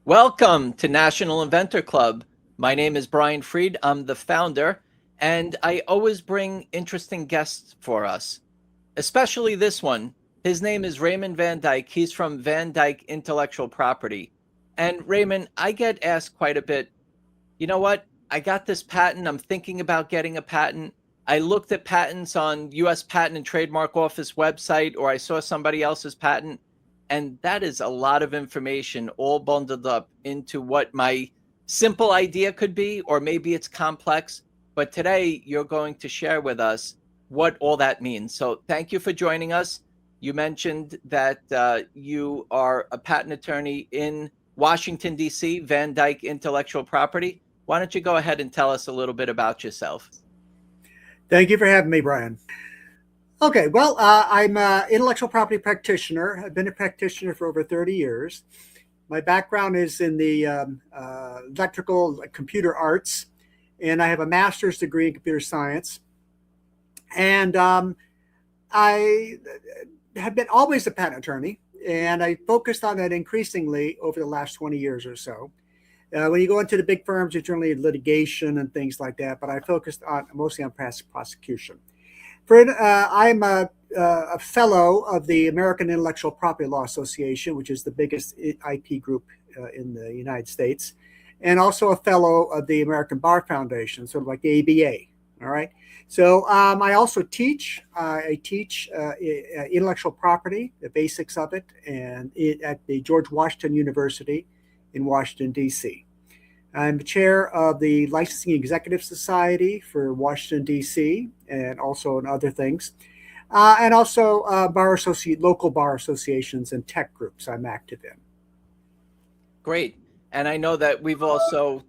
Welcome to National Inventor Club. My name is Brian Freed. I'm the founder, and I always bring interesting guests for us, especially this one. His name is Raymond Van Dyke. He's from Van Dyke Intellectual Property. And Raymond, I get asked quite a bit, you know what? I got this patent. I'm thinking about getting a patent. I looked at patents on US Patent and Trademark Office website, or I saw somebody else's patent. And that is a lot of information all bundled up into what my simple idea could be, or maybe it's complex. But today you're going to share with us what all that means. So thank you for joining us. You mentioned that you are a patent attorney in Washington, D.C., Van Dyke Intellectual Property. Why don't you go ahead and tell us a little bit about yourself? Thank you for having me, Brian. Okay, well, I'm an intellectual property practitioner. I've been a practitioner for over 30 years. My background is in the electrical computer arts, and I have a master's degree in computer science. And I have been always a patent attorney, and I focused on that increasingly over the last 20 years or so. When you go into the big firms, it's generally litigation and things like that, but I focused mostly on prosecution. I'm a fellow of the American Intellectual Property Law Association, which is the biggest IP group in the United States, and also a fellow of the American Bar Foundation, sort of like the ABA. All right. So I also teach. I teach intellectual property, the basics of it, and at the George Washington University in Washington, D.C. I'm the chair of the Licensing Executive Society for Washington, D.C., and also in other things. And also local bar associations and tech groups I'm active in. Great. And I know that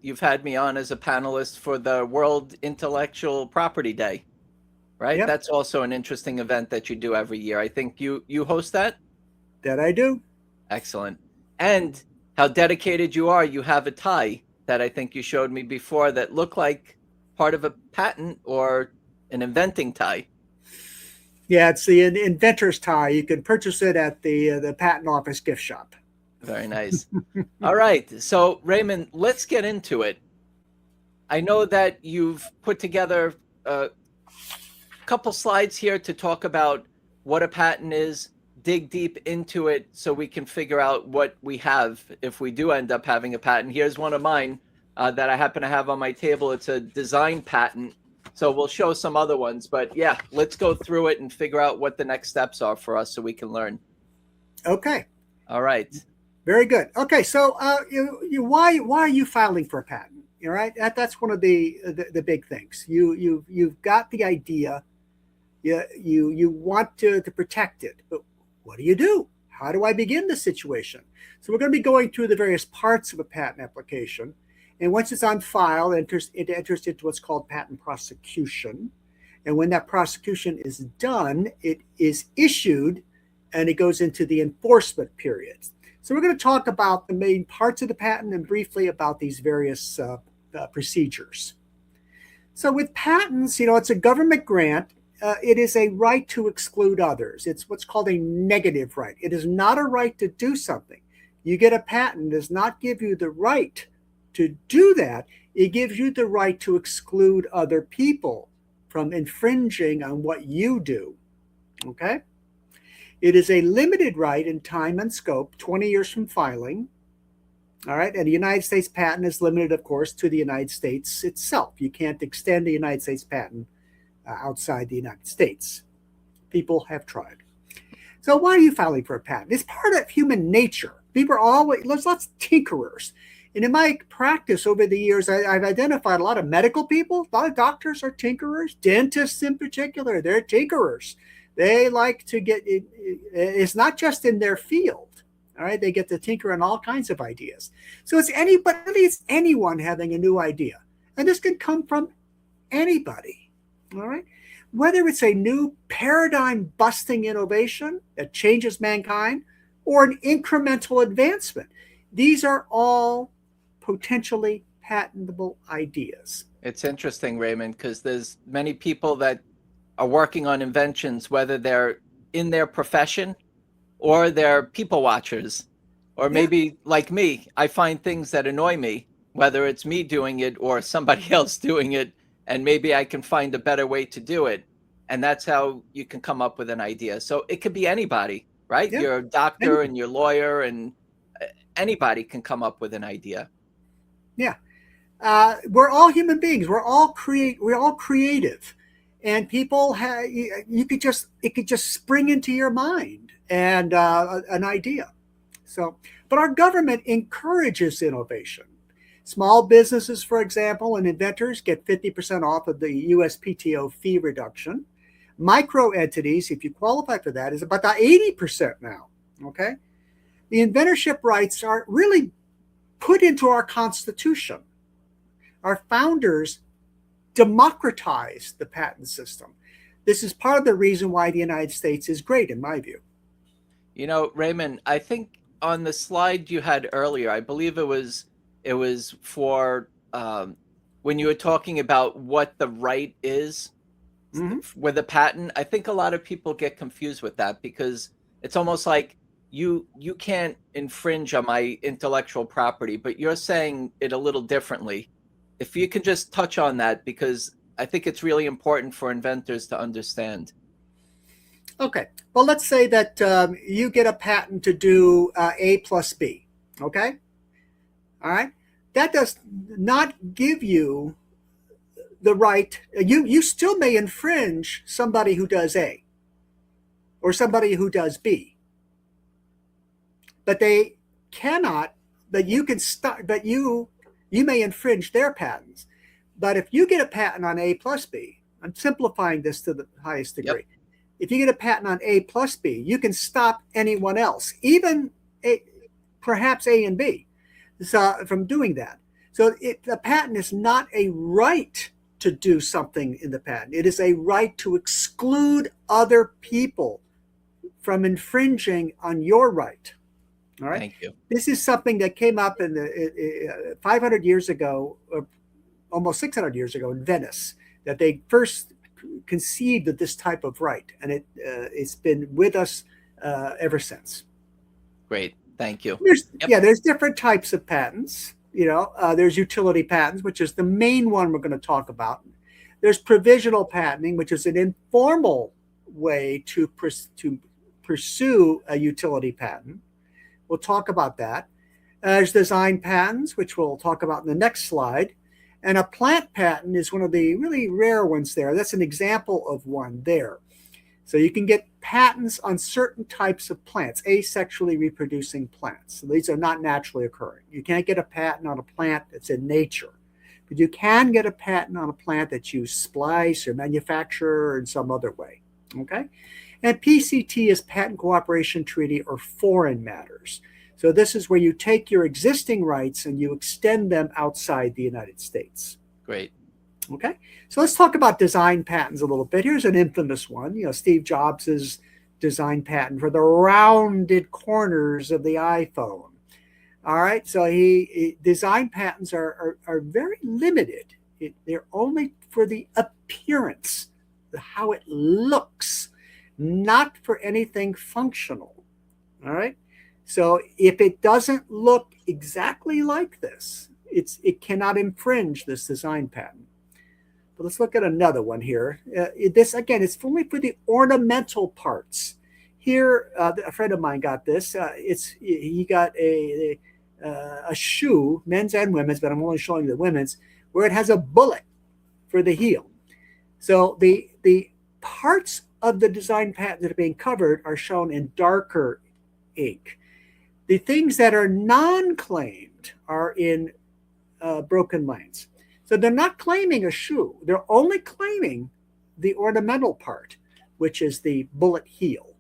you've had me on as a panelist for the World Intellectual Property Day, right? Yep. That's also an interesting event that you do every year. I think you host that? That I do. Excellent. And how dedicated you are. You have a tie that I think you showed me before that looked like part of a patent or an inventing tie. Yeah, it's the Inventors tie. You can purchase it at the patent office gift shop. Very nice. All right. So Raymond, let's get into it. I know that you've put together a couple slides here to talk about what a patent is, dig deep into it so we can figure out what we have if we do end up having a patent. Here's one of mine that I happen to have on my table. It's a design patent. So we'll show some other ones. But yeah, let's go through it and figure out what the next steps are for us so we can learn. Okay. All right. Very good. Okay, so why are you filing for a patent? All right, that's one of the big things. You've got the idea. You want to protect it, but what do you do? How do I begin the situation? So we're going to be going through the various parts of a patent application, and once it's on file, it enters into what's called patent prosecution. And when that prosecution is done, it is issued, and it goes into the enforcement period. So we're going to talk about the main parts of the patent and briefly about these various procedures. So with patents, it's a government grant. It is a right to exclude others. It's what's called a negative right. It is not a right to do something. You get a patent, it does not give you the right to do that. It gives you the right to exclude other people from infringing on what you do. Okay? It is a limited right in time and scope, 20 years from filing. All right. And the United States patent is limited, of course, to the United States itself. You can't extend the United States patent outside the United States. People have tried. So why are you filing for a patent? It's part of human nature. People are always, there's lots of tinkerers. And in my practice over the years, I've identified a lot of medical people. A lot of doctors are tinkerers. Dentists in particular, they're tinkerers. They like to get it. It's not just in their field. All right. They get to tinker on all kinds of ideas. So it's anyone having a new idea. And this can come from anybody. All right. Whether it's a new paradigm busting innovation that changes mankind or an incremental advancement, these are all potentially patentable ideas. It's interesting, Raymond, because there's many people that are working on inventions, whether they're in their profession or they're people watchers. Or Yeah. maybe like me, I find things that annoy me, whether it's me doing it or somebody else doing it, and maybe I can find a better way to do it. And that's how you can come up with an idea. So it could be anybody, right? Yeah. You're a doctor Anybody. and your lawyer, and anybody can come up with an idea. Yeah. We're all human beings. We're all creative, and people have. You could just it could just spring into your mind and an idea. So, but our government encourages innovation. Small businesses, for example, and inventors get 50% off of the USPTO fee reduction. Micro entities, if you qualify for that, is about 80% now. Okay, the inventorship rights are really put into our Constitution. Our founders democratized the patent system. This is part of the reason why the United States is great, in my view. You know, Raymond, I think on the slide you had earlier, I believe it was for when you were talking about what the right is Mhm. with a patent. I think a lot of people get confused with that because it's almost like you can't infringe on my intellectual property, but you're saying it a little differently. If you can just touch on that, because I think it's really important for inventors to understand. Okay. Well, let's say that you get a patent to do A plus B. Okay. All right. That does not give you the right. You still may infringe somebody who does A or somebody who does B, but they cannot. But you can start. But you may infringe their patents. But if you get a patent on A plus B, I'm simplifying this to the highest degree. Yep. If you get a patent on A plus B, you can stop anyone else, even perhaps A and B, from doing that. So the patent is not a right to do something in the patent. It is a right to exclude other people from infringing on your right. All right. Thank you. This is something that came up in the 500 years ago, or almost 600 years ago in Venice, that they first conceived of this type of right, and it's been with us ever since. Great. Thank you. There's different types of patents. There's utility patents, which is the main one we're going to talk about. There's provisional patenting, which is an informal way to pursue a utility patent. We'll talk about that. There's design patents, which we'll talk about in the next slide. And a plant patent is one of the really rare ones there. That's an example of one there. So you can get patents on certain types of plants, asexually reproducing plants. So these are not naturally occurring. You can't get a patent on a plant that's in nature. But you can get a patent on a plant that you splice or manufacture in some other way. Okay? And PCT is Patent Cooperation Treaty or Foreign Matters. So this is where you take your existing rights and you extend them outside the United States. Great. Okay, so let's talk about design patents a little bit. Here's an infamous one. Steve Jobs' design patent for the rounded corners of the iPhone. All right, so design patents are very limited. They're only for the appearance, how it looks, not for anything functional. All right. So if it doesn't look exactly like this, it cannot infringe this design patent. But let's look at another one here. This, again, it's only for the ornamental parts. Here, a friend of mine got this. He got a shoe, men's and women's, but I'm only showing the women's, where it has a bullet for the heel. So the parts of the design patent that are being covered are shown in darker ink. The things that are non-claimed are in broken lines. So they're not claiming a shoe. They're only claiming the ornamental part, which is the bullet heel.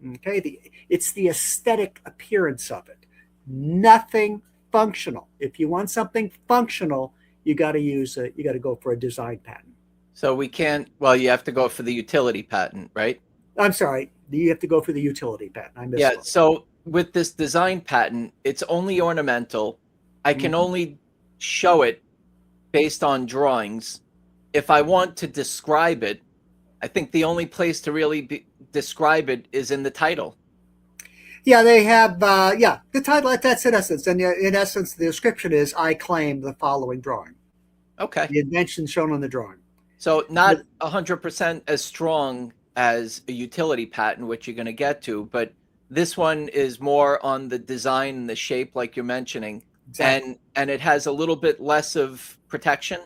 Okay, it's the aesthetic appearance of it. Nothing functional. If you want something functional, you got to go for a design patent. So we can't. Well, you have to go for the utility patent, right? I'm sorry. You have to go for the utility patent. I missed. Yeah. So with this design patent, it's only ornamental. I can only show it based on drawings. If I want to describe it, I think the only place to really describe it is in the title. Yeah, they have. Yeah, the title. That's in essence, and in essence, the description is: "I claim the following drawing." Okay. The invention shown on the drawing. So not 100% as strong as a utility patent, which you're going to get to, but this one is more on the design and the shape, like you're mentioning, Exactly. and it has a little bit less of protection.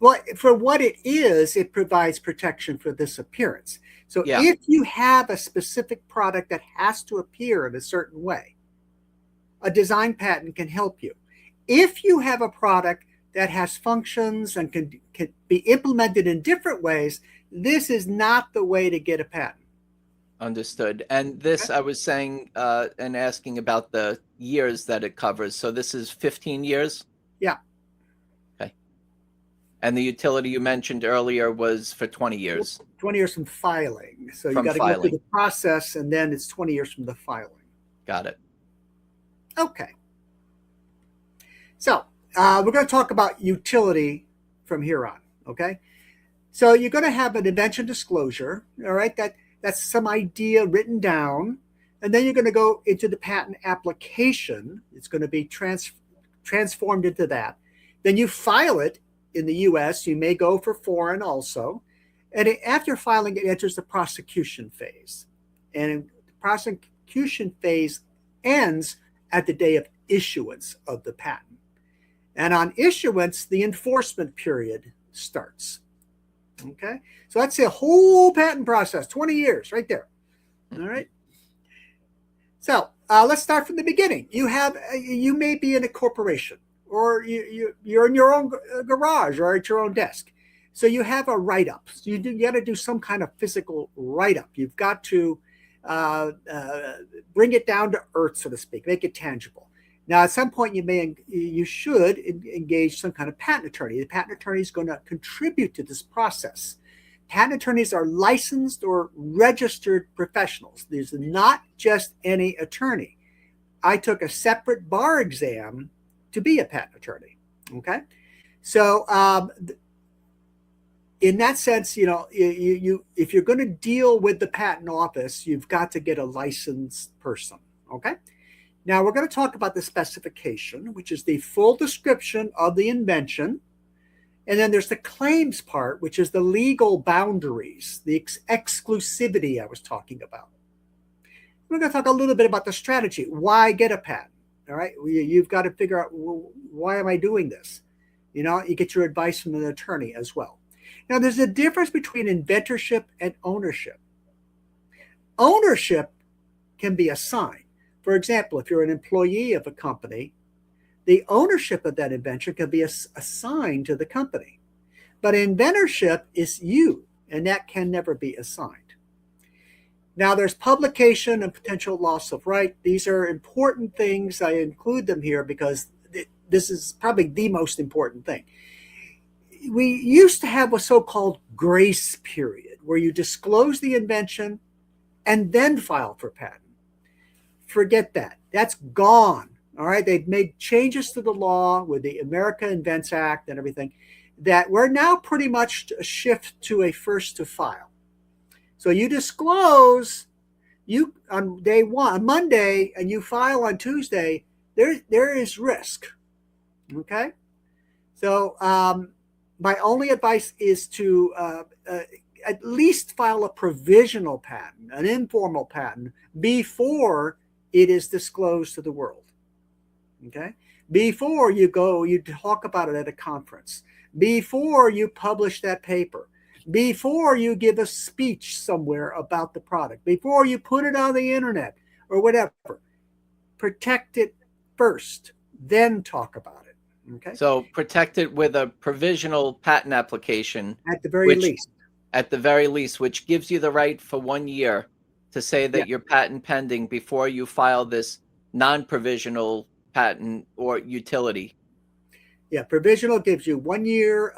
Well, for what it is, it provides protection for this appearance. So Yeah, if you have a specific product that has to appear in a certain way, a design patent can help you. If you have a product that has functions and can be implemented in different ways, this is not the way to get a patent. understood. And this, Okay? I was saying and asking about the years that it covers. So this is 15 years. Yeah. Okay. And the utility you mentioned earlier was for 20 years 20 years from filing. So you from got to go through filing. the process, and then it's 20 years from the filing. Got it. Okay. So we're going to talk about utility from here on. Okay. So you're going to have an invention disclosure. All right. That's some idea written down. And then you're going to go into the patent application. It's going to be transformed into that. Then you file it in the US. You may go for foreign also. And after filing, it enters the prosecution phase. And the prosecution phase ends at the day of issuance of the patent. And on issuance, the enforcement period starts. Okay, so that's the whole patent process, 20 years right there. All right. So let's start from the beginning. You may be in a corporation, or you're in your own garage or at your own desk. So you have a write-up. So you got to do some kind of physical write-up. You've got to bring it down to earth, so to speak, make it tangible. Now, at some point, you should engage some kind of patent attorney. The patent attorney is going to contribute to this process. Patent attorneys are licensed or registered professionals. There's not just any attorney. I took a separate bar exam to be a patent attorney. Okay, so in that sense, if you're going to deal with the patent office, you've got to get a licensed person. Okay. Now we're going to talk about the specification, which is the full description of the invention. And then there's the claims part, which is the legal boundaries, the exclusivity I was talking about. We're going to talk a little bit about the strategy. Why get a patent? All right. You've got to figure out, well, why am I doing this? You get your advice from an attorney as well. Now, there's a difference between inventorship and ownership. Ownership can be assigned. For example, if you're an employee of a company, the ownership of that invention can be assigned to the company. But inventorship is you, and that can never be assigned. Now, there's publication and potential loss of right. These are important things. I include them here because this is probably the most important thing. We used to have a so-called grace period where you disclose the invention and then file for patent. Forget that. That's gone. All right. They've made changes to the law with the America Invents Act and everything that we're now pretty much a shift to a first to file. So you disclose on day one, on Monday, and you file on Tuesday, there is risk. Okay. So my only advice is to at least file a provisional patent, an informal patent, before it is disclosed to the world. Okay? Before you talk about it at a conference, before you publish that paper, before you give a speech somewhere about the product, before you put it on the internet or whatever. Protect it first, then talk about it. Okay? So protect it with a provisional patent application. At the very least. At the very least, which gives you the right for 1 year to say that you're patent pending before you file this non-provisional patent or utility. Yeah, provisional gives you 1 year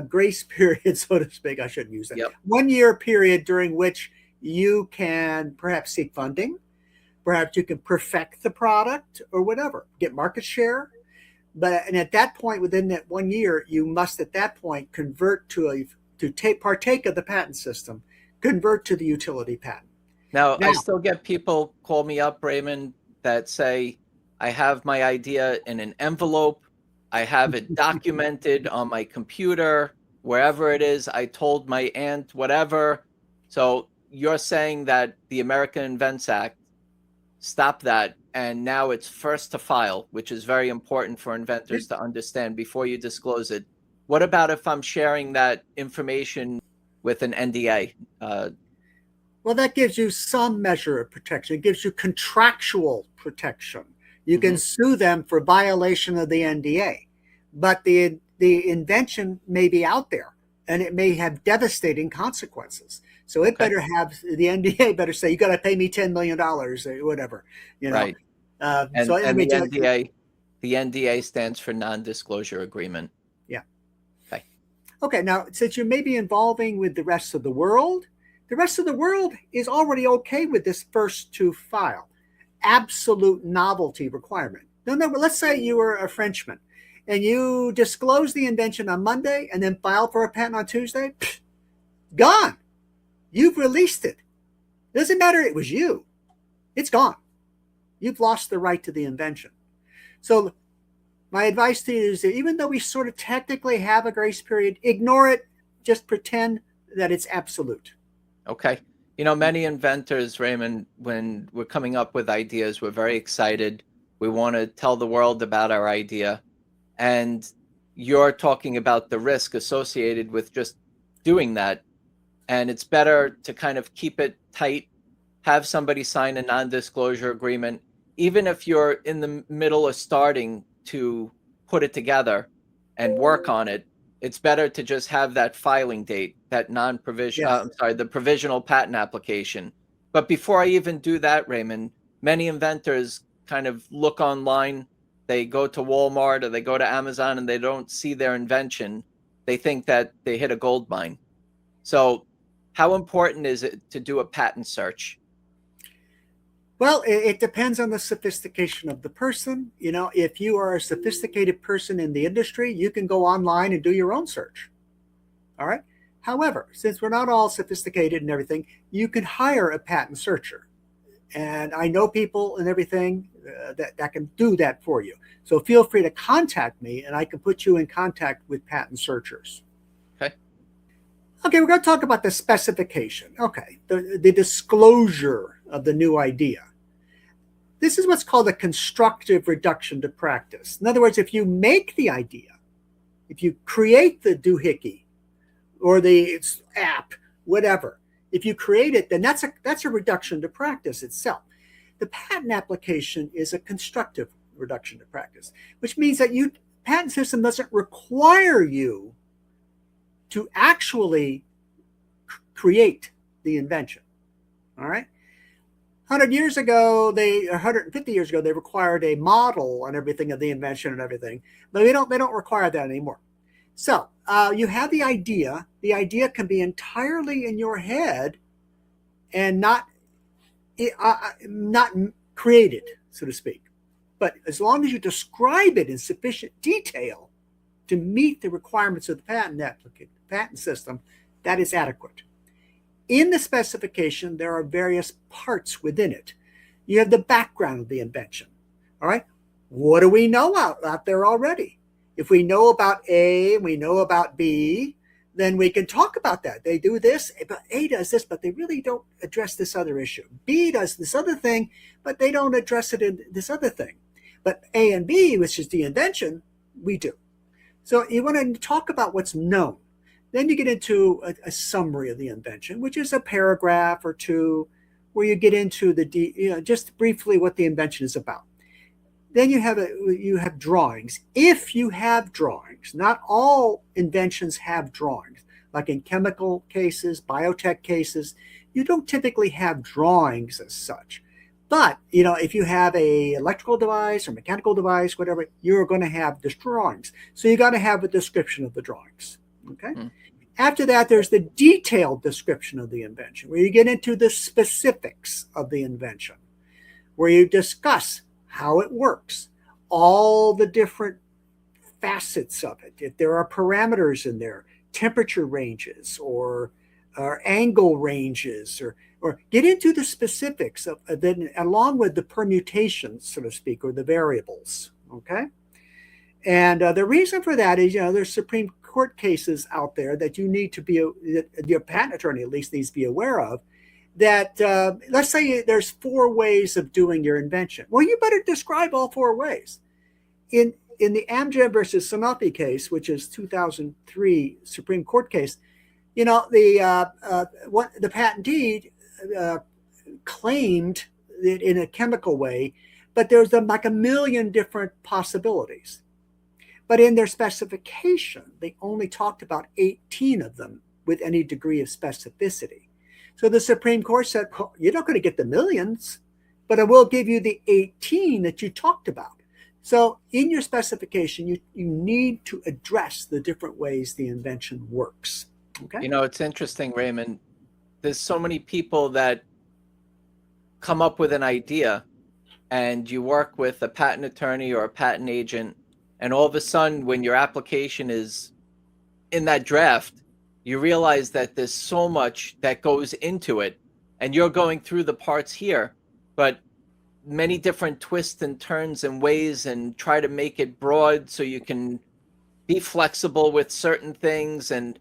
grace period, so to speak. I shouldn't use that. Yep. 1 year period during which you can perhaps seek funding, perhaps you can perfect the product or whatever, get market share. And at that point, within that 1 year, you must at that point convert partake of the patent system, convert to the utility patent. Now, Now, I still get people call me up, Raymond, that say, I have my idea in an envelope. I have it documented on my computer, wherever it is. I told my aunt, whatever. So you're saying that the American Invents Act stopped that, and now it's first to file, which is very important for inventors to understand before you disclose it. What about if I'm sharing that information with an NDA? well, that gives you some measure of protection. It gives you contractual protection. You can Mhm. sue them for violation of the NDA, but the invention may be out there and it may have devastating consequences. So it Okay. better have the NDA better say you got to pay me $10 million or whatever, you know. Right. So I And mean, the NDA stands for non-disclosure agreement. yeah. Okay. Okay, now since you may be involving with the rest of the world is already okay with this first to file absolute novelty requirement. No, no, but let's say you were a Frenchman and you disclose the invention on Monday and then file for a patent on Tuesday. Pfft, gone. You've released it. Doesn't matter it was you. It's gone. You've lost the right to the invention. So my advice to you is that even though we sort of technically have a grace period, ignore it. Just pretend that it's absolute. Okay. You know, many inventors, Raymond, when we're coming up with ideas, we're very excited. We want to tell the world about our idea. And you're talking about the risk associated with just doing that. And it's better to kind of keep it tight, have somebody sign a non-disclosure agreement, even if you're in the middle of starting to put it together and work on it. It's better to just have that filing date, that non-provision, Yes. I'm sorry, the provisional patent application. But before I even do that, Raymond, many inventors kind of look online. They go to Walmart or they go to Amazon and they don't see their invention. They think that they hit a gold mine. So how important is it to do a patent search? Well, it depends on the sophistication of the person. You know, if you are a sophisticated person in the industry, you can go online and do your own search. All right. However, since we're not all sophisticated and everything, you can hire a patent searcher. And I know people and everything that can do that for you. So feel free to contact me and I can put you in contact with patent searchers. Okay. Okay, we're going to talk about the specification. Okay, the disclosure of the new idea. This is what's called a constructive reduction to practice. In other words, if you make the idea, if you create the doohickey or the app, whatever, if you create it, then that's a reduction to practice itself. The patent application is a constructive reduction to practice, which means that patent system doesn't require you to actually create the invention. All right. 150 years ago, they required a model on everything of the invention and everything, but they don't require that anymore. So you have the idea. The idea can be entirely in your head and not created, so to speak. But as long as you describe it in sufficient detail to meet the requirements of the patent system, that is adequate. In the specification, there are various parts within it. You have the background of the invention. All right. What do we know out there already? If we know about A and we know about B, then we can talk about that. They do this, but A does this, but they really don't address this other issue. B does this other thing, but they don't address it in this other thing. But A and B, which is the invention, we do. So you want to talk about what's known. Then you get into a summary of the invention, which is a paragraph or two, where you get into just briefly what the invention is about. Then you have drawings. If you have drawings, not all inventions have drawings. Like in chemical cases, biotech cases, you don't typically have drawings as such. But if you have a electrical device or mechanical device, whatever, you're going to have the drawings. So you got to have a description of the drawings. Okay. Mm-hmm. After that, there's the detailed description of the invention, where you get into the specifics of the invention, where you discuss how it works, all the different facets of it. If there are parameters in there, temperature ranges or or angle ranges, or get into the specifics of then along with the permutations, so to speak, or the variables. Okay. And the reason for that is, there's Supreme Court cases out there that you need to be, that your patent attorney at least needs to be aware of, that let's say there's 4 ways of doing your invention. Well, you better describe all 4 ways. In the Amgen versus Sanofi case, which is 2003 Supreme Court case, the patentee claimed it in a chemical way, but there's like a million different possibilities. But in their specification, they only talked about 18 of them with any degree of specificity. So the Supreme Court said, well, you're not going to get the millions, but I will give you the 18 that you talked about. So in your specification, you need to address the different ways the invention works. Okay. It's interesting, Raymond. There's so many people that come up with an idea, and you work with a patent attorney or a patent agent, and all of a sudden, when your application is in that draft, you realize that there's so much that goes into it, and you're going through the parts here, but many different twists and turns and ways, and try to make it broad so you can be flexible with certain things. And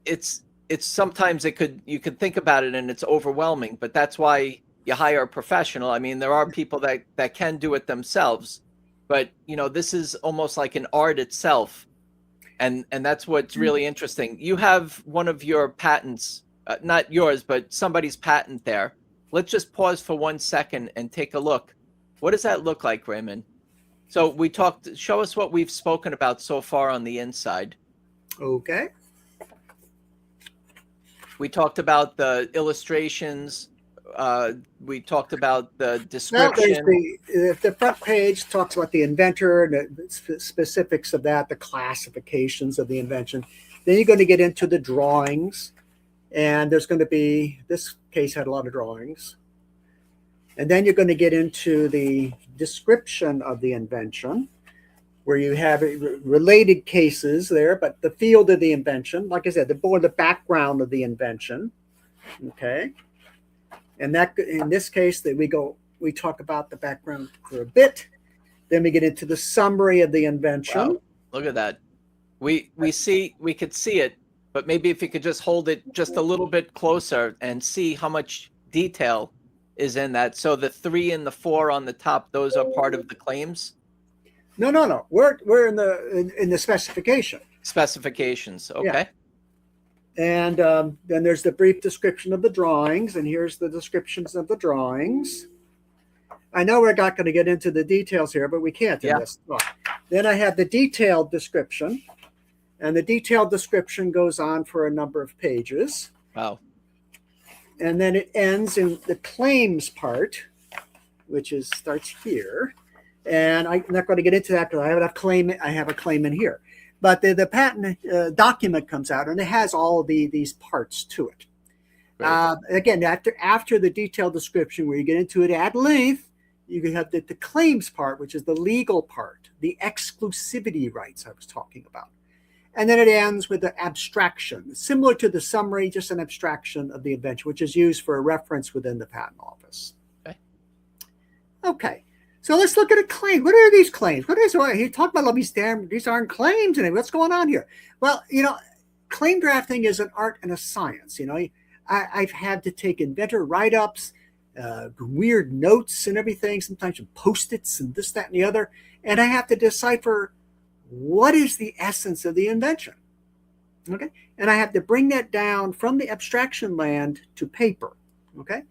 it's sometimes you could think about it and it's overwhelming, but that's why you hire a professional. I mean, there are people that can do it themselves, but this is almost like an art itself. And that's what's really interesting. You have one of your patents, not yours, but somebody's patent there. Let's just pause for 1 second and take a look. What does that look like, Raymond? So show us what we've spoken about so far on the inside. Okay. We talked about the illustrations. We talked about the description. The front page talks about the inventor and the specifics of that, the classifications of the invention. Then you're going to get into the drawings, and there's going to be, this case had a lot of drawings. And then you're going to get into the description of the invention, where you have related cases there, but the field of the invention, like I said, the background of the invention. Okay. And that, in this case, that we talk about the background for a bit. Then we get into the summary of the invention. Wow. Look at that. We could see it, but maybe if you could just hold it just a little bit closer and see how much detail is in that. So the 3 and the 4 on the top, those are part of the claims? No. We're in the specification. Specifications. Okay. Yeah. And then there's the brief description of the drawings, and here's the descriptions of the drawings. I know we're not going to get into the details here, but we can't in this book. Then I have the detailed description, and the detailed description goes on for a number of pages. Wow. And then it ends in the claims part, which starts here. And I'm not going to get into that because I have a claim in here. But the patent document comes out, and it has all of these parts to it. Right. Again, after the detailed description, where you get into it at length, you can have the claims part, which is the legal part, the exclusivity rights I was talking about. And then it ends with the abstraction, similar to the summary, just an abstraction of the invention, which is used for a reference within the patent office. Okay. So let's look at a claim. What are these claims? He talked about these aren't claims. And what's going on here? Well, claim drafting is an art and a science. I've had to take inventor write-ups, weird notes and everything, sometimes Post-its and this, that, and the other. And I have to decipher what is the essence of the invention. Okay. And I have to bring that down from the abstraction land to paper. Okay.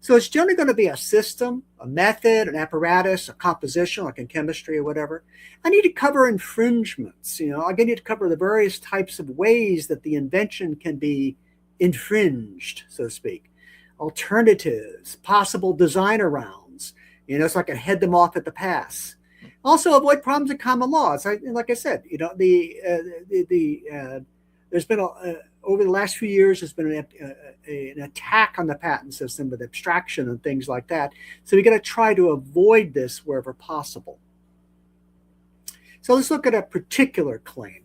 So it's generally going to be a system, a method, an apparatus, a composition, like in chemistry or whatever. I need to cover infringements. I need to cover the various types of ways that the invention can be infringed, so to speak. Alternatives, possible design arounds, so I can head them off at the pass. Also avoid problems in common law. Like I said, there's been over the last few years, there's been an attack on the patent system with abstraction and things like that. So we got to try to avoid this wherever possible. So let's look at a particular claim.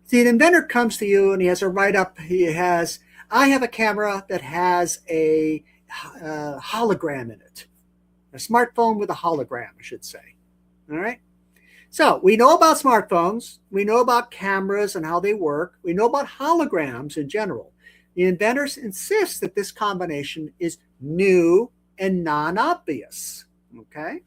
See, an inventor comes to you and he has a write-up. He has I have a camera that has a hologram in it, a smartphone with a hologram, I should say. All right. So we know about smartphones. We know about cameras and how they work. We know about holograms in general. The inventors insist that this combination is new and non-obvious. Okay.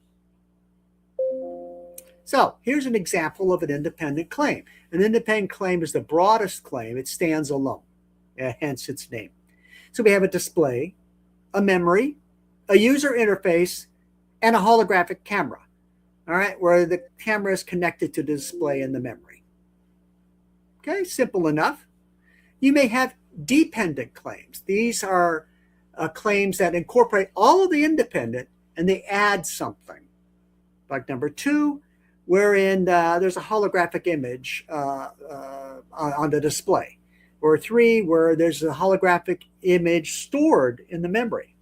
So here's an example of an independent claim. An independent claim is the broadest claim. It stands alone, hence its name. So we have a display, a memory, a user interface, and a holographic camera. All right, where the camera is connected to the display and the memory. Okay, simple enough. You may have dependent claims. These are claims that incorporate all of the independent and they add something. Like number 2, wherein there's a holographic image on the display. Or 3, where there's a holographic image stored in the memory.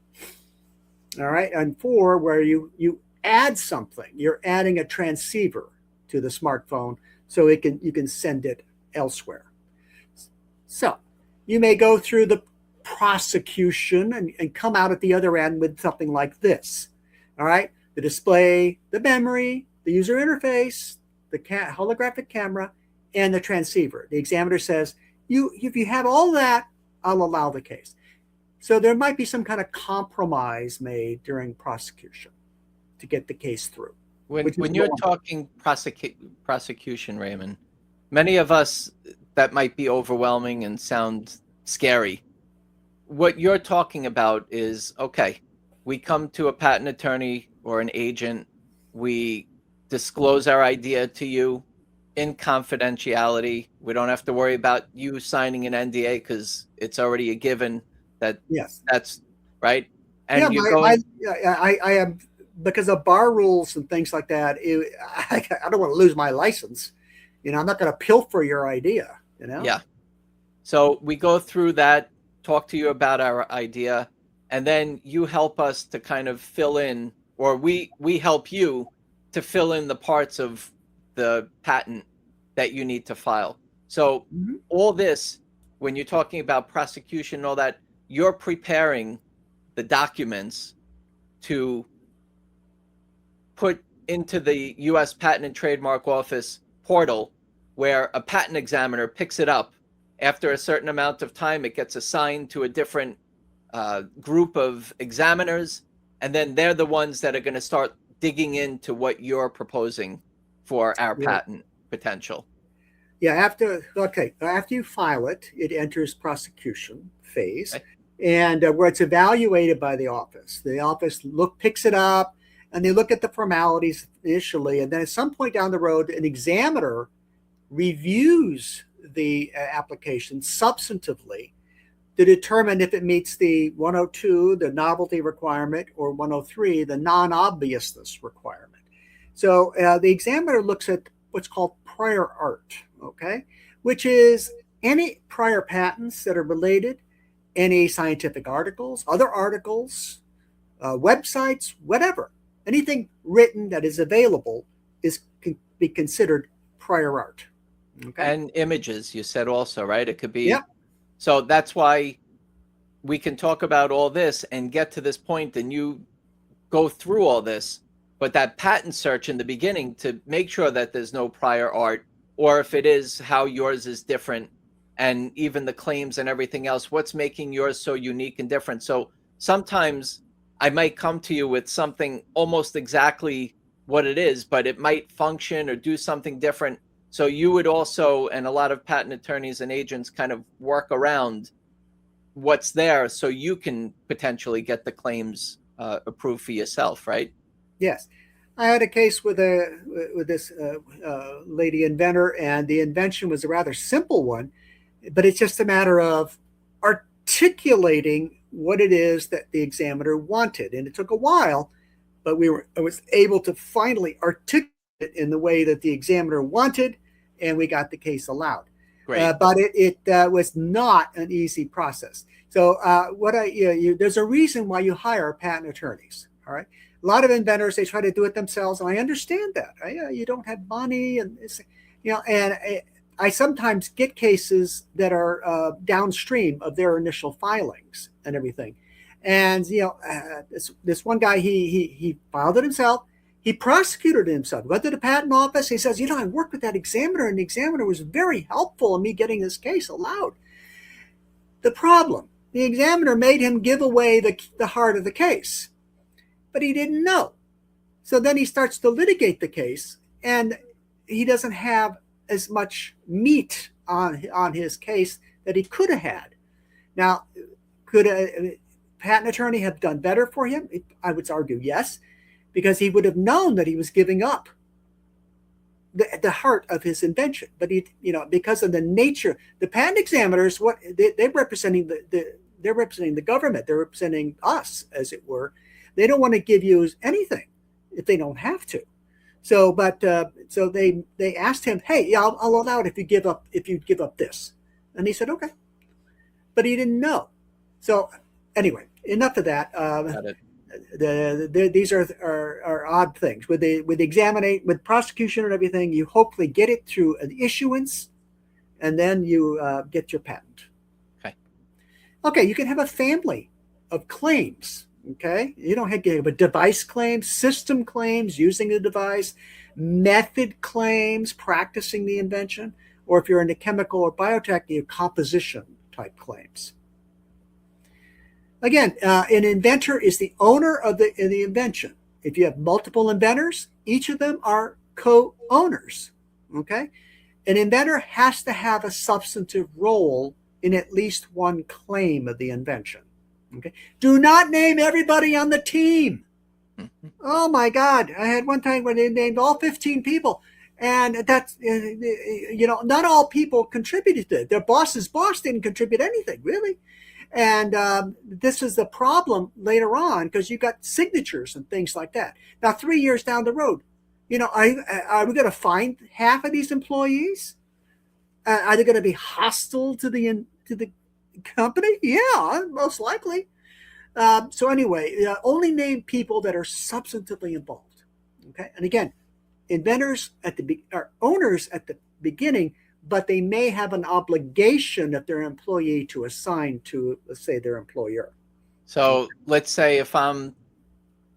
All right, and 4, where you add something. You're adding a transceiver to the smartphone so you can send it elsewhere. So you may go through the prosecution and come out at the other end with something like this. All right, the display, the memory, the user interface, the holographic camera, and the transceiver. The examiner says, if you have all that, I'll allow the case. So there might be some kind of compromise made during prosecution to get the case through. When you're talking prosecution, Raymond, many of us, that might be overwhelming and sound scary. What you're talking about is, okay, we come to a patent attorney or an agent, we disclose our idea to you in confidentiality. We don't have to worry about you signing an NDA because it's already a given that that's right. And I am, because of bar rules and things like that, I don't want to lose my license. I'm not going to pilfer your idea, Yeah. So we go through that, talk to you about our idea, and then you help us to kind of fill in, or we help you to fill in the parts of the patent that you need to file. So all this, when you're talking about prosecution and all that, you're preparing the documents to put into the U.S. Patent and Trademark Office portal, where a patent examiner picks it up. After a certain amount of time, it gets assigned to a different group of examiners, and then they're the ones that are going to start digging into what you're proposing for our patent potential. Yeah, after you file it, it enters prosecution phase, and where it's evaluated by the office. The office picks it up, and they look at the formalities initially, and then at some point down the road, an examiner reviews the application substantively to determine if it meets the 102, the novelty requirement, or 103, the non-obviousness requirement. So the examiner looks at what's called prior art, okay, which is any prior patents that are related, any scientific articles, other articles, websites, whatever. Anything written that is available can be considered prior art. Okay. And images, you said also, right? It could be. Yeah. So that's why we can talk about all this and get to this point, and you go through all this. But that patent search in the beginning to make sure that there's no prior art, or if it is, how yours is different, and even the claims and everything else, what's making yours so unique and different. So sometimes I might come to you with something almost exactly what it is, but it might function or do something different. So you would also, and a lot of patent attorneys and agents kind of work around what's there so you can potentially get the claims approved for yourself, right? Yes. I had a case with this lady inventor, and the invention was a rather simple one, but it's just a matter of articulating what it is that the examiner wanted. And it took a while, but I was able to finally articulate it in the way that the examiner wanted, and we got the case allowed. Great. But it was not an easy process. So there's a reason why you hire patent attorneys. All right. A lot of inventors, they try to do it themselves, and I understand that. You don't have money, and I sometimes get cases that are downstream of their initial filings and everything. And this one guy, he filed it himself. He prosecuted it himself. Went to the patent office. He says, I worked with that examiner, and the examiner was very helpful in me getting this case allowed. The problem, the examiner made him give away the heart of the case, but he didn't know. So then he starts to litigate the case, and he doesn't have as much meat on his case that he could have had. Now, could a patent attorney have done better for him? I would argue yes, because he would have known that he was giving up the heart of his invention. But because of the nature, the patent examiners, they're representing they're representing the government. They're representing us, as it were. They don't want to give you anything if they don't have to. So they asked him, hey, I'll allow it if you give up this. And he said, okay. But he didn't know. So anyway, enough of that. Got it. These are odd things. With prosecution and everything, you hopefully get it through an issuance, and then you get your patent. Okay, you can have a family of claims. Okay, you don't have to have a device claim, system claims, using the device, method claims, practicing the invention, or if you're into chemical or biotech, you have composition type claims. Again, an inventor is the owner of the invention. If you have multiple inventors, each of them are co-owners. Okay, an inventor has to have a substantive role in at least one claim of the invention. Okay. Do not name everybody on the team. Oh my God. I had one time when they named all 15 people, and that's, not all people contributed to it. Their boss's boss didn't contribute anything, really. And this is the problem later on, because you got signatures and things like that. Now, 3 years down the road, are we going to find half of these employees? Are they going to be hostile to the company? Yeah, most likely. So anyway, only name people that are substantively involved. Okay, and again, inventors are owners at the beginning, but they may have an obligation if they're an employee to assign to, let's say, their employer. So let's say if I'm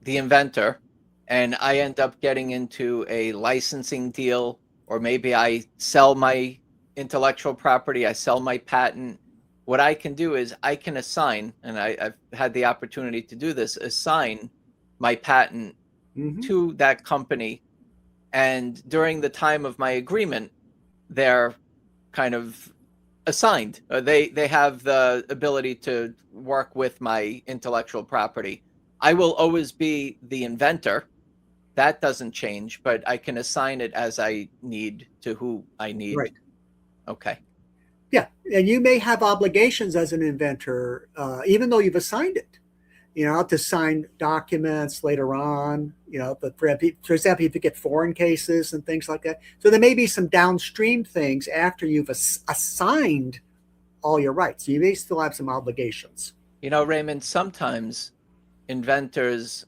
the inventor and I end up getting into a licensing deal, or maybe I sell my intellectual property, I sell my patent. What I can do is I can assign, and I've had the opportunity to do this, assign my patent to that company. And during the time of my agreement, they're kind of assigned. They have the ability to work with my intellectual property. I will always be the inventor. That doesn't change, but I can assign it as I need to who I need. Right. Okay. Yeah, and you may have obligations as an inventor, even though you've assigned it, to sign documents later on, but for example, if you get foreign cases and things like that. So there may be some downstream things after you've assigned all your rights. You may still have some obligations. Raymond, sometimes inventors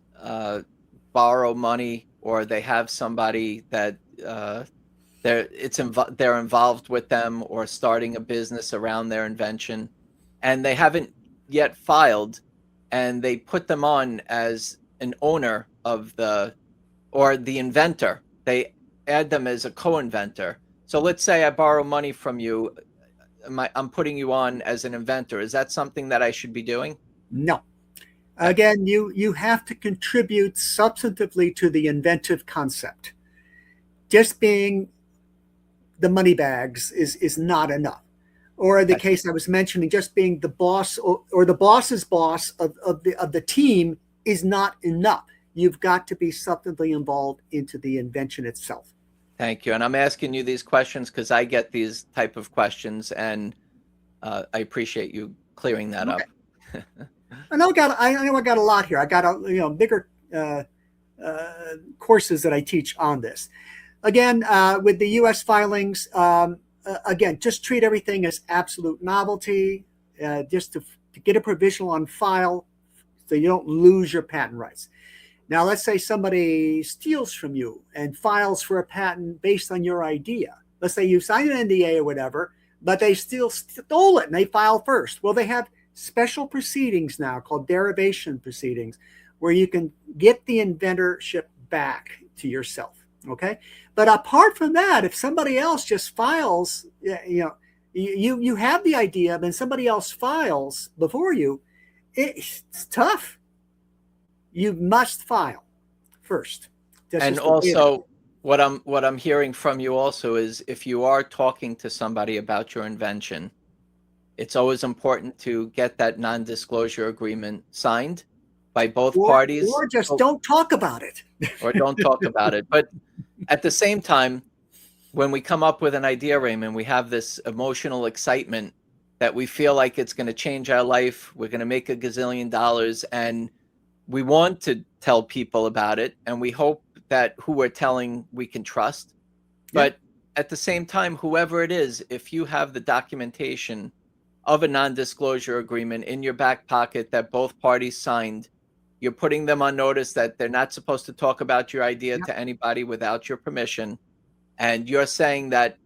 borrow money, or they have somebody that they're involved with them, or starting a business around their invention, and they haven't yet filed, and they put them on as an owner of the inventor. They add them as a co-inventor. So let's say I borrow money from you. I'm putting you on as an inventor. Is that something that I should be doing? No. Again, you have to contribute substantively to the inventive concept. Just being the money bags is not enough. Or the case I was mentioning, just being the boss or the boss's boss of the team is not enough. You've got to be substantively involved into the invention itself. Thank you. And I'm asking you these questions because I get these type of questions, and I appreciate you clearing that up. I know I got a lot here. I got bigger courses that I teach on this. Again, with the U.S. filings, again, just treat everything as absolute novelty, just to get a provisional on file so you don't lose your patent rights. Now, let's say somebody steals from you and files for a patent based on your idea. let's say you sign an NDA or whatever, but they still stole it and they file first. Well, they have special proceedings now called derivation proceedings where you can get the inventorship back to yourself. Okay. But apart from that, if somebody else just files, you have the idea, but somebody else files before you, it's tough. You must file first. And also, what I'm hearing from you also is if you are talking to somebody about your invention, it's always important to get that non-disclosure agreement signed by both parties. Or just don't talk about it. Or don't talk about it. But at the same time, when we come up with an idea, Raymond, we have this emotional excitement that we feel like it's going to change our life. We're going to make $1 gazillion, and we want to tell people about it. And we hope that who we're telling we can trust. But at the same time, whoever it is, if you have the documentation of a non-disclosure agreement in your back pocket that both parties signed, you're putting them on notice that they're not supposed to talk about your idea to anybody without your permission. And you're saying that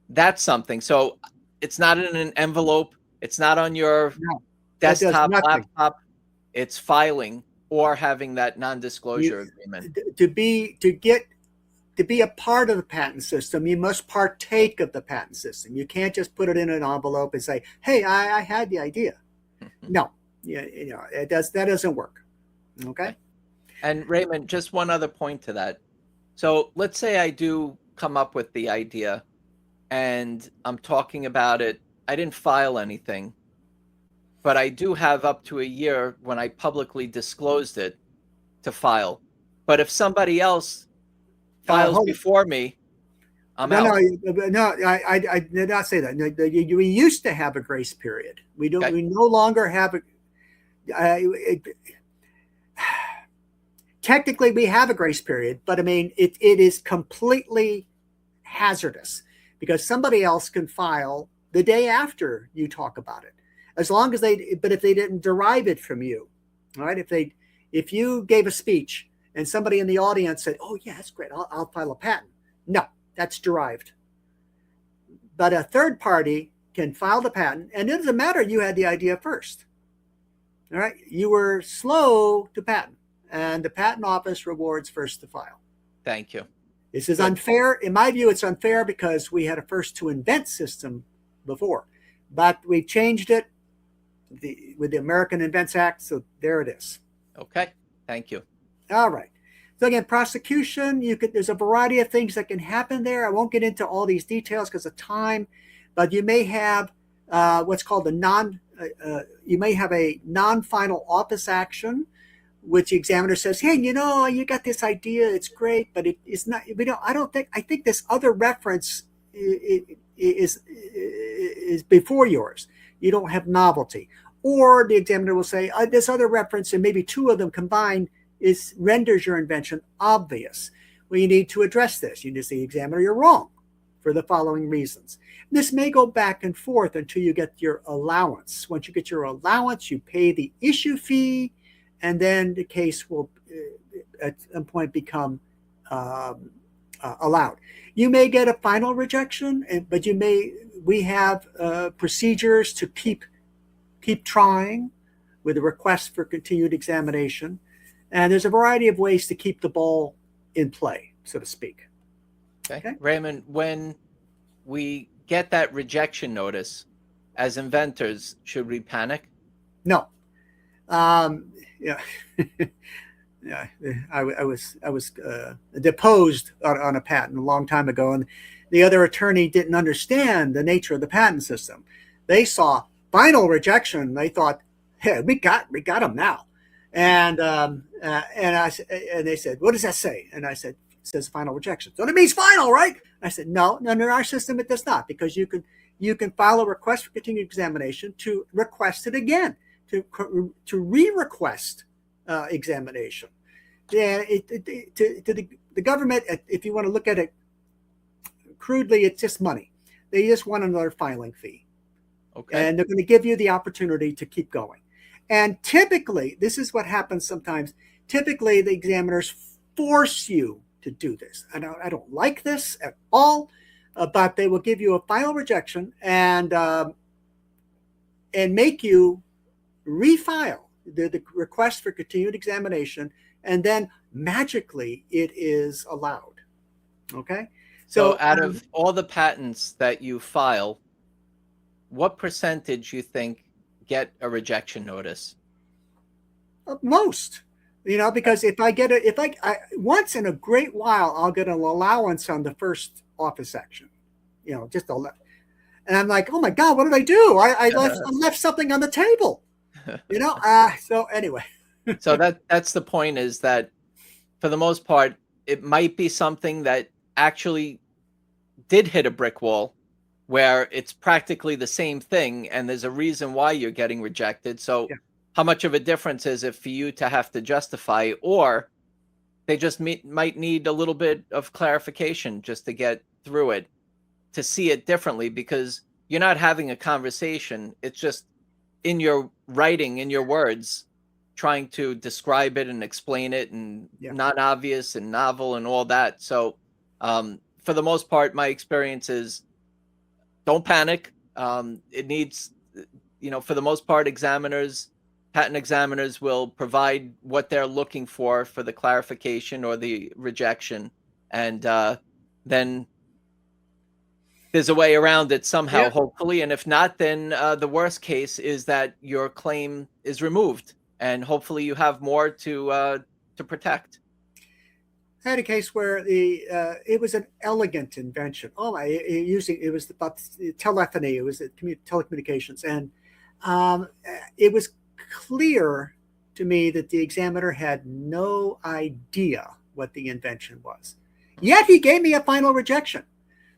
that's something. So it's not in an envelope. It's not on your desktop, laptop. It's filing or having that non-disclosure agreement. To be a part of the patent system, you must partake of the patent system. You can't just put it in an envelope and say, "Hey, I had the idea." No, that doesn't work. Okay. And Raymond, just one other point to that. So let's say I do come up with the idea and I'm talking about it. I didn't file anything, but I do have up to a year when I publicly disclosed it to file. But if somebody else files before me, I'm out. No, I did not say that. No, we used to have a grace period. We don't. Okay. We no longer have a. Technically, we have a grace period, but I mean, it is completely hazardous because somebody else can file the day after you talk about it, as long as but if they didn't derive it from you, all right? If you gave a speech and somebody in the audience said, "Oh yeah, that's great, I'll file a patent," no, that's derived. But a third party can file the patent, and it doesn't matter you had the idea first. All right, you were slow to patent. And the patent office rewards first to file. Thank you. This is unfair. In my view, it's unfair because we had a first to invent system before, but we changed it with the American Invents Act. So there it is. Okay. Thank you. All right. So again, prosecution, there's a variety of things that can happen there. I won't get into all these details because of time, but you may have what's called you may have a non-final office action, which the examiner says, "Hey, you got this idea. It's great, but it's not. I think this other reference is before yours. You don't have novelty." Or the examiner will say, "This other reference and maybe two of them combined renders your invention obvious. Well, you need to address this. You just say, examiner, you're wrong for the following reasons." This may go back and forth until you get your allowance. Once you get your allowance, you pay the issue fee. And then the case will, at some point, become allowed. You may get a final rejection, but we have procedures to keep trying with a request for continued examination. And there's a variety of ways to keep the ball in play, so to speak. Okay. Raymond, when we get that rejection notice, as inventors, should we panic? No. Yeah, I was deposed on a patent a long time ago, and the other attorney didn't understand the nature of the patent system. They saw final rejection. They thought, "Hey, we got them now," and they said, "What does that say?" And I said, "It says final rejection." "So it means final, right?" I said, "No, in our system it does not, because you can file a request for continued examination to request it again." To re-request examination. Yeah, the government, if you want to look at it crudely, it's just money. They just want another filing fee. Okay. And they're going to give you the opportunity to keep going. And typically, this is what happens sometimes. Typically, the examiners force you to do this. I don't like this at all. but they will give you a final rejection and make you refile the request for continued examination, and then magically it is allowed. Okay, So out of all the patents that you file, what percentage you think get a rejection notice? most, because if I get once in a great while, I'll get an allowance on the first office action, just and I'm like, oh my God, what did I do? I left something on the table, so anyway. So that's the point, is that for the most part, it might be something that actually did hit a brick wall, where it's practically the same thing and there's a reason why you're getting rejected. So Yeah. how much of a difference is it for you to have to justify, or they just might need a little bit of clarification just to get through it, to see it differently, because you're not having a conversation. It's just in your writing, in your words, trying to describe it and explain it, and not obvious and novel and all that. So for the most part, my experience is, don't panic. It needs, for the most part, patent examiners will provide what they're looking for the clarification or the rejection. And then there's a way around it somehow, hopefully. And if not, then the worst case is that your claim is removed, and hopefully you have more to protect. I had a case where it was an elegant invention. It was about telephony. It was telecommunications, and it was clear to me that the examiner had no idea what the invention was. Yet he gave me a final rejection.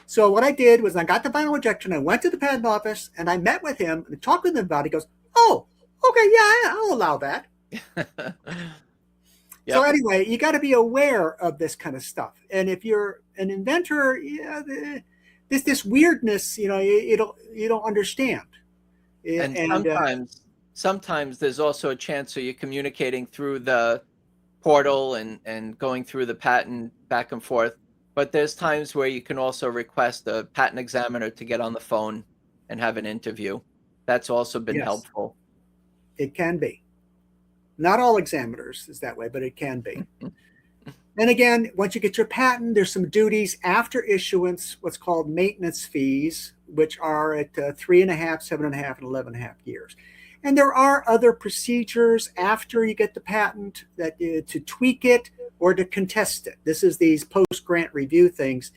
So what I did was, I got the final rejection. I went to the patent office and I met with him and talked with him about it. He goes, "Oh, okay, yeah, I'll allow that." Yep. So anyway, you got to be aware of this kind of stuff. And if you're an inventor, this weirdness, you don't understand. And sometimes there's also a chance, so you're communicating through the portal and going through the patent back and forth. But there's times where you can also request a patent examiner to get on the phone and have an interview. That's also been helpful. It can be. Not all examiners is that way, but it can be. And again, once you get your patent, there's some duties after issuance, what's called maintenance fees, which are at 3.5, 7.5, and 11.5 years. And there are other procedures after you get the patent that to tweak it or to contest it. This is these post-grant review things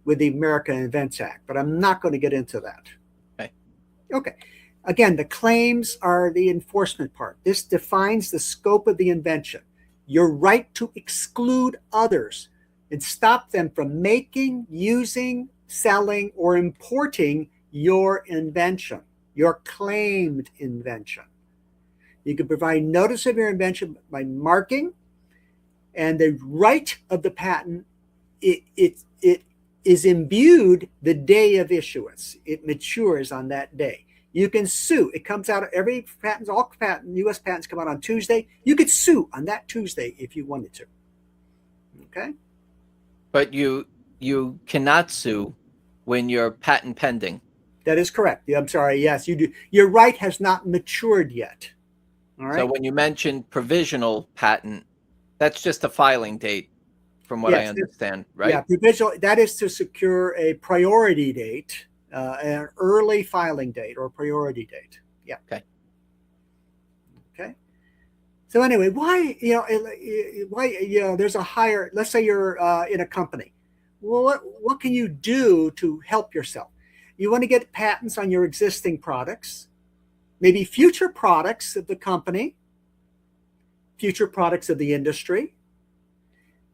with the America Invents Act, but I'm not going to get into that. Okay. Again, the claims are the enforcement part. This defines the scope of the invention. Your right to exclude others and stop them from making, using, selling, or importing your invention, your claimed invention. You can provide notice of your invention by marking, and the right of the patent, it is imbued the day of issuance. It matures on that day. You can sue. It comes out, every patent, all U.S. patents come out on Tuesday. You could sue on that Tuesday if you wanted to. Okay? But you cannot sue when you're patent pending. That is correct. I'm sorry. Yes, you do. Your right has not matured yet. All right. So when you mentioned provisional patent, that's just a filing date, from what I understand, right? Yeah, provisional. That is to secure a priority date. An early filing date or priority date. Yeah. Okay. So anyway, why there's a higher, let's say you're in a company. Well, what can you do to help yourself? You want to get patents on your existing products, maybe future products of the company, future products of the industry.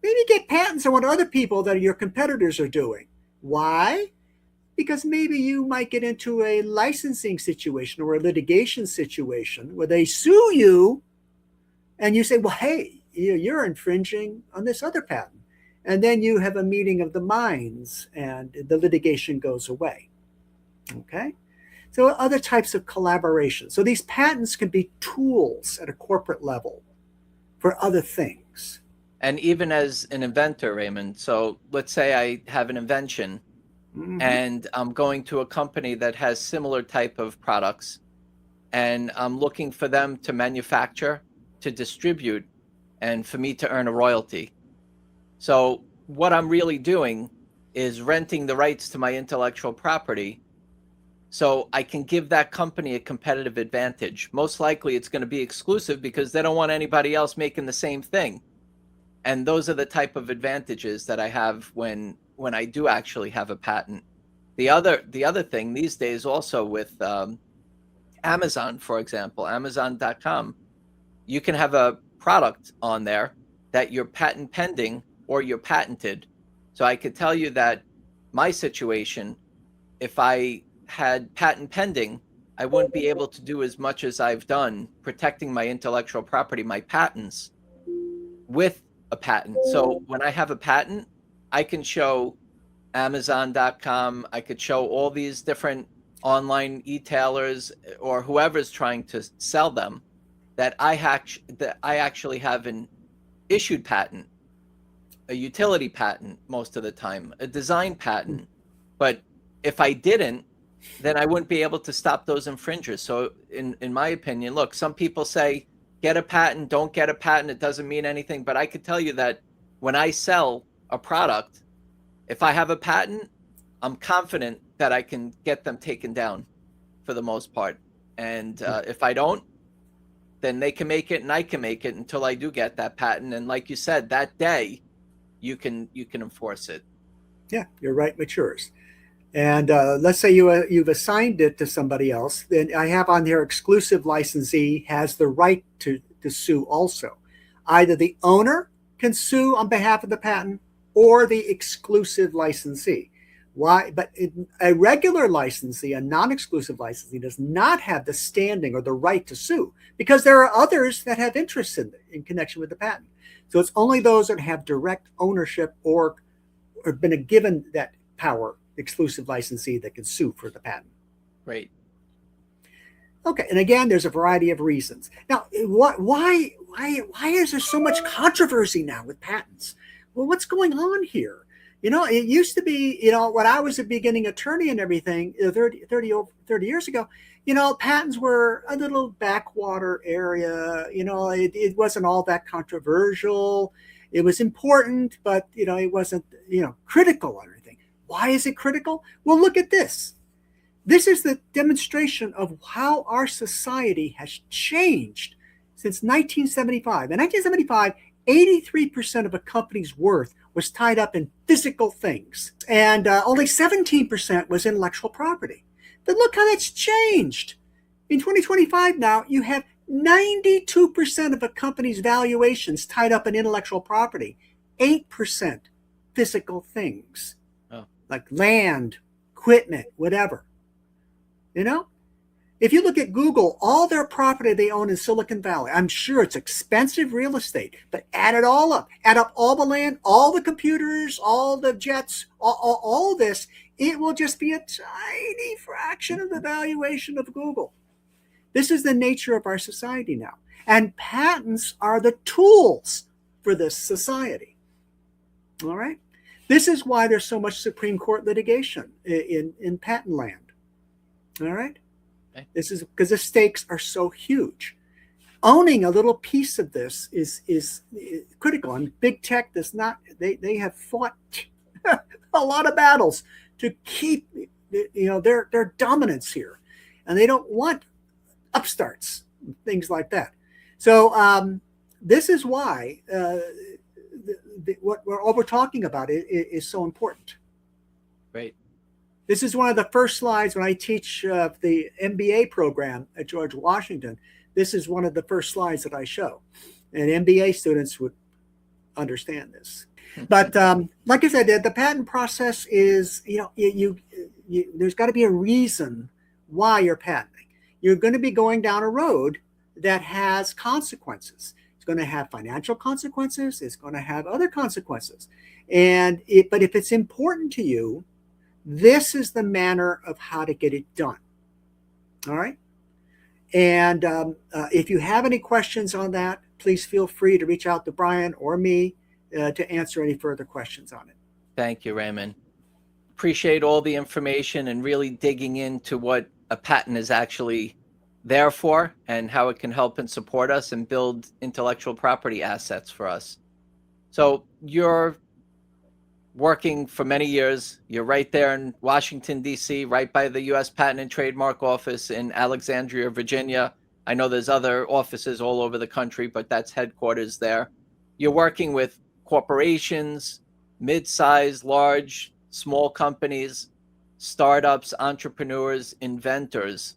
Maybe get patents on what other people that your competitors are doing. Why? Because maybe you might get into a licensing situation or a litigation situation where they sue you and you say, well, hey, you're infringing on this other patent. And then you have a meeting of the minds and the litigation goes away. Okay? So other types of collaboration. So these patents can be tools at a corporate level for other things. And even as an inventor, Raymond, so let's say I have an invention and I'm going to a company that has similar type of products, and I'm looking for them to manufacture, to distribute, and for me to earn a royalty. So what I'm really doing is renting the rights to my intellectual property so I can give that company a competitive advantage. Most likely it's going to be exclusive because they don't want anybody else making the same thing. And those are the type of advantages that I have when I do actually have a patent. The other thing these days also with Amazon, for example, Amazon.com, you can have a product on there that you're patent pending or you're patented. So I could tell you that my situation, if I had patent pending, I wouldn't be able to do as much as I've done protecting my intellectual property, my patents, with a patent. So when I have a patent, I can show Amazon.com, I could show all these different online e-tailers or whoever's trying to sell them that I actually have an issued patent, a utility patent most of the time, a design patent. But if I didn't, then I wouldn't be able to stop those infringers. So in my opinion, look, some people say, get a patent, don't get a patent, it doesn't mean anything. But I could tell you that when I sell a product, if I have a patent, I'm confident that I can get them taken down for the most part. And if I don't, then they can make it and I can make it until I do get that patent. And like you said, that day you can enforce it. Yeah, your right matures. And let's say you've assigned it to somebody else. Then I have on there exclusive licensee has the right to sue also. Either the owner can sue on behalf of the patent or the exclusive licensee. Why? But a regular licensee, a non-exclusive licensee, does not have the standing or the right to sue because there are others that have interests in connection with the patent. So it's only those that have direct ownership or been given that power, exclusive licensee, that can sue for the patent. Right. Okay, and again, there's a variety of reasons. Now, why is there so much controversy now with patents? Well, what's going on here? It used to be, when I was a beginning attorney and everything, 30 years ago, patents were a little backwater area. It wasn't all that controversial. It was important, but, it wasn't, critical or anything. Why is it critical? Well, look at this. This is the demonstration of how our society has changed since 1975. In 1975, 83% of a company's worth was tied up in physical things, and only 17% was intellectual property. But look how that's changed. In 2025 now, you have 92% of a company's valuations tied up in intellectual property, 8% physical things, like land, equipment, whatever. If you look at Google, all their property they own in Silicon Valley, I'm sure it's expensive real estate, but add it all up. Add up all the land, all the computers, all the jets, all this, it will just be a tiny fraction of the valuation of Google. This is the nature of our society now. And patents are the tools for this society. All right? This is why there's so much Supreme Court litigation in patent land. All right? Okay. This is because the stakes are so huge. Owning a little piece of this is critical. And big tech does not, they have fought a lot of battles to keep their dominance here. And they don't want upstarts, things like that. So this is why what we're talking about is so important. Right. This is one of the first slides when I teach the MBA program at George Washington. This is one of the first slides that I show. And MBA students would understand this. But like I said, the patent process is, there's got to be a reason why you're patenting. You're going to be going down a road that has consequences. It's going to have financial consequences. It's going to have other consequences. But if it's important to you, this is the manner of how to get it done. All right. And if you have any questions on that, please feel free to reach out to Brian or me to answer any further questions on it. Thank you, Raymond. appreciate all the information and really digging into what a patent is actually there for and how it can help and support us and build intellectual property assets for us. So you're working for many years. You're right there in Washington, D.C., right by the U.S. Patent and Trademark Office in Alexandria, Virginia. I know there's other offices all over the country, but that's headquarters there. You're working with corporations, mid-sized, large, small companies, startups, entrepreneurs, inventors.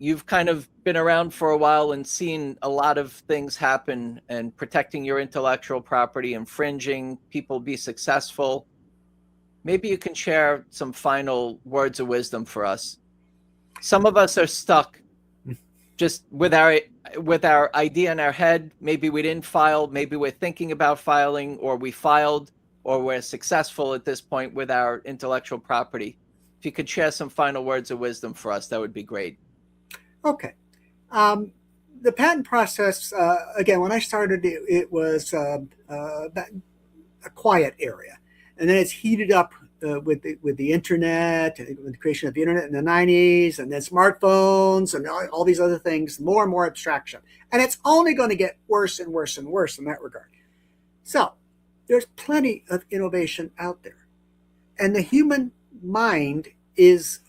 You've kind of been around for a while and seen a lot of things happen, and protecting your intellectual property, infringing, people be successful. Maybe you can share some final words of wisdom for us. Some of us are stuck just with our idea in our head. Maybe we didn't file, maybe we're thinking about filing, or we filed, or we're successful at this point with our intellectual property. If you could share some final words of wisdom for us, that would be great. Okay. The patent process, again, when I started, it was a quiet area. And then it's heated up with the internet, with the creation of the internet in the 90s, and then smartphones and all these other things, more and more abstraction. And it's only going to get worse and worse and worse in that regard. So there's plenty of innovation out there. And the human mind is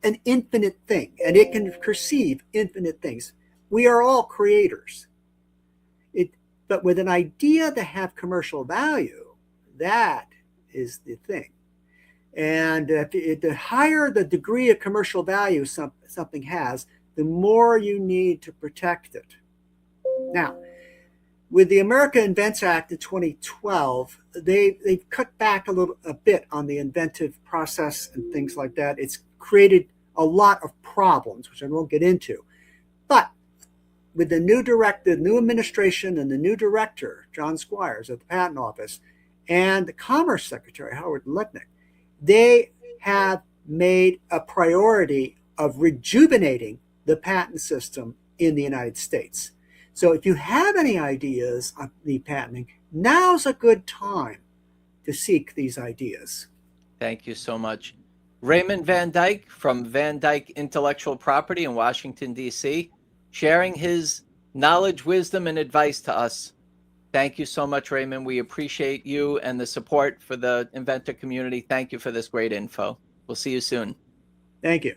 an infinite thing, and it can perceive infinite things. We are all creators. But with an idea to have commercial value, that is the thing. And the higher the degree of commercial value something has, the more you need to protect it. Now, with the America Invents Act of 2012, they've cut back a bit on the inventive process and things like that. It's created a lot of problems, which I won't get into. But with the new administration and the new director, John Squires at the Patent Office, and the Commerce Secretary, Howard Lutnick, they have made a priority of rejuvenating the patent system in the United States. So if you have any ideas on the patenting, now's a good time to seek these ideas. Thank you so much. Raymond Van Dyke from Van Dyke Intellectual Property in Washington, D.C., sharing his knowledge, wisdom, and advice to us. Thank you so much, Raymond. We appreciate you and the support for the inventor community. Thank you for this great info. We'll see you soon. Thank you.